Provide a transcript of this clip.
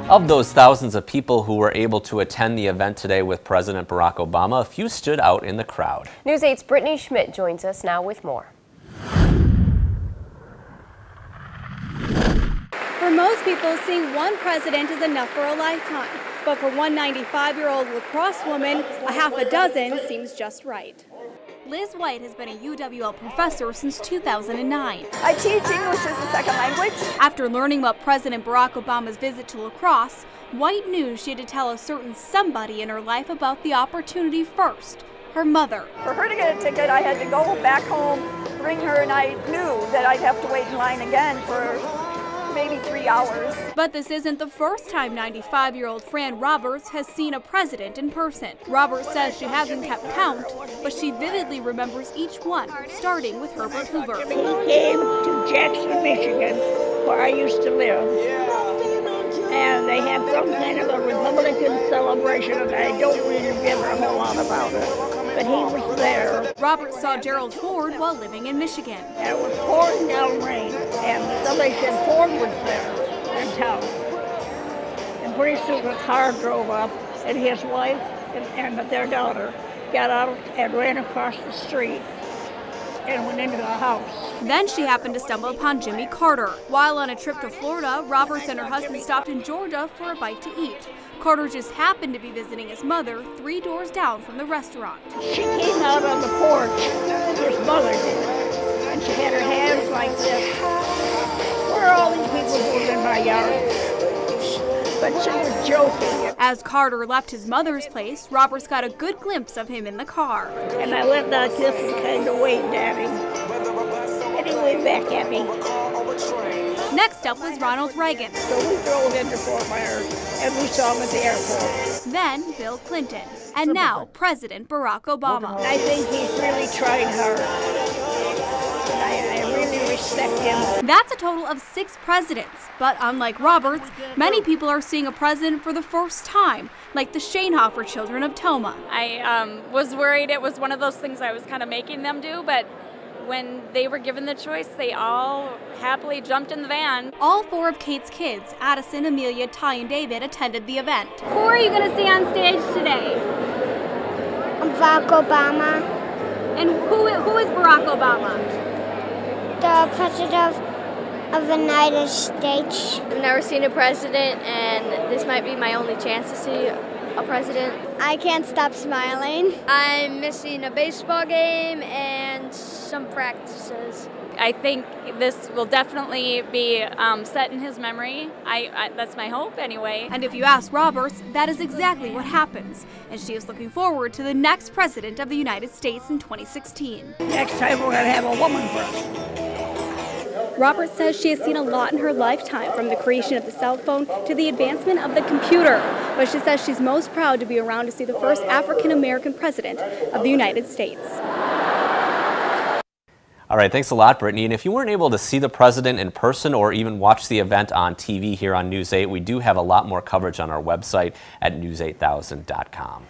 Of those thousands of people who were able to attend the event today with President Barack Obama, a few stood out in the crowd. News 8's Brittany Schmidt joins us now with more. For most people, seeing one president is enough for a lifetime. But for one 95-year-old Crosse woman, a half a dozen seems just right. Liz White has been a UWL professor since 2009. I teach English as a second language. After learning about President Barack Obama's visit to La Crosse, White knew she had to tell a certain somebody in her life about the opportunity first, her mother. For her to get a ticket, I had to go back home, bring her, and I knew that I'd have to wait in line again for maybe 3 hours. But this isn't the first time 95-year-old Fran Roberts has seen a president in person. Roberts says she hasn't kept count, but she vividly remembers each one, starting with Herbert Hoover. He came to Jackson, Michigan, where I used to live, and they had some kind of a Republican celebration, and I don't really remember a whole lot about it. But he was there. Roberts saw Gerald Ford while living in Michigan. And it was pouring down rain, and somebody said Ford was there in town. And pretty soon a car drove up, and his wife and their daughter got out and ran across the street and went into the house. Then she happened to stumble upon Jimmy Carter. While on a trip to Florida, Roberts and her husband stopped in Georgia for a bite to eat. Carter just happened to be visiting his mother 3 doors down from the restaurant. She came out on the porch, his mother did, and she had her hands like this. Where are all these people who live in my yard? But she was joking. As Carter left his mother's place, Roberts got a good glimpse of him in the car. And I went like this and kind of waved at him. And he waved back at me. Next up was Ronald Reagan. So we drove into Fort Myers and we saw him at the airport. Then Bill Clinton. And now President Barack Obama. I think he's really tried hard. I really respect him. That's a total of 6 presidents. But unlike Roberts, many people are seeing a president for the first time, like the Shanehofer children of Toma. I was worried it was one of those things I was kind of making them do, but when they were given the choice, they all happily jumped in the van. All 4 of Kate's kids, Addison, Amelia, Ty, and David, attended the event. Who are you going to see on stage today? Barack Obama. And who is Barack Obama? The President of the United States. I've never seen a president, and this might be my only chance to see a president. I can't stop smiling. I'm missing a baseball game and some practices. I think this will definitely be set in his memory. That's my hope anyway. And if you ask Roberts, that is exactly what happens. And she is looking forward to the next president of the United States in 2016. Next time we're going to have a woman president. Roberts says she has seen a lot in her lifetime, from the creation of the cell phone to the advancement of the computer. But she says she's most proud to be around to see the first African-American president of the United States. All right, thanks a lot, Brittany. And if you weren't able to see the president in person or even watch the event on TV here on News 8, we do have a lot more coverage on our website at news8000.com.